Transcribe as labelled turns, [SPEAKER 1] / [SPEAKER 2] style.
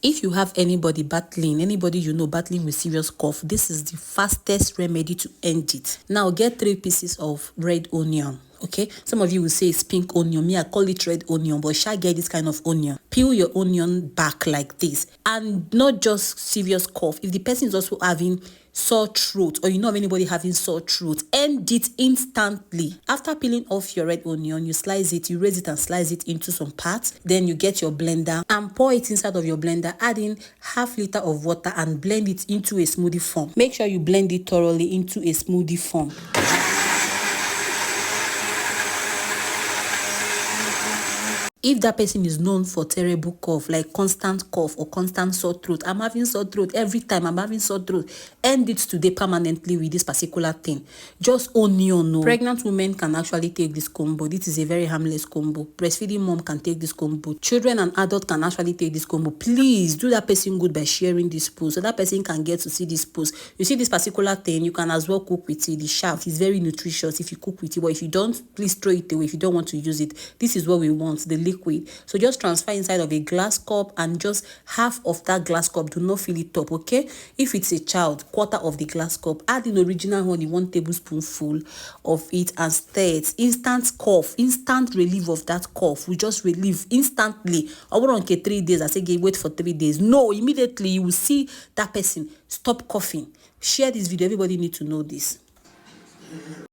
[SPEAKER 1] If you have anybody you know battling with serious cough, this is the fastest remedy to end it. Now get 3 pieces of red onion. Okay, some of you will say it's pink onion. Me, I call it red onion, but shall get this kind of onion. Peel your onion back like this, and not just serious cough. If the person is also having sore throat, or you know of anybody having sore throat, end it instantly. After peeling off your red onion, you slice it, you raise it and slice it into some parts. Then you get your blender and pour it inside of your blender, add in half liter of water and blend it into a smoothie form. Make sure you blend it thoroughly into a smoothie form. If that person is known for terrible cough, like constant cough or constant sore throat, I'm having sore throat every time, I'm having sore throat, end it today permanently with this particular thing. Just onion. No. Pregnant women can actually take this combo. This is a very harmless combo. Breastfeeding mom can take this combo. Children and adults can actually take this combo. Please do that person good by sharing this post so that person can get to see this post. You see this particular thing, you can as well cook with it. The shaft is very nutritious if you cook with it, but if you don't, please throw it away if you don't want to use it. This is what we want, the liquid. So just transfer inside of a glass cup, and just half of that glass cup, do not fill it up. Okay, if it's a child, quarter of the glass cup. Add in original honey, 1 tablespoonful of it, and stir it. Instant cough, instant relief of that cough. We just relieve instantly. I won't on 3 days. I say wait for 3 days. No, immediately you will see that person stop coughing. Share this video, everybody need to know this.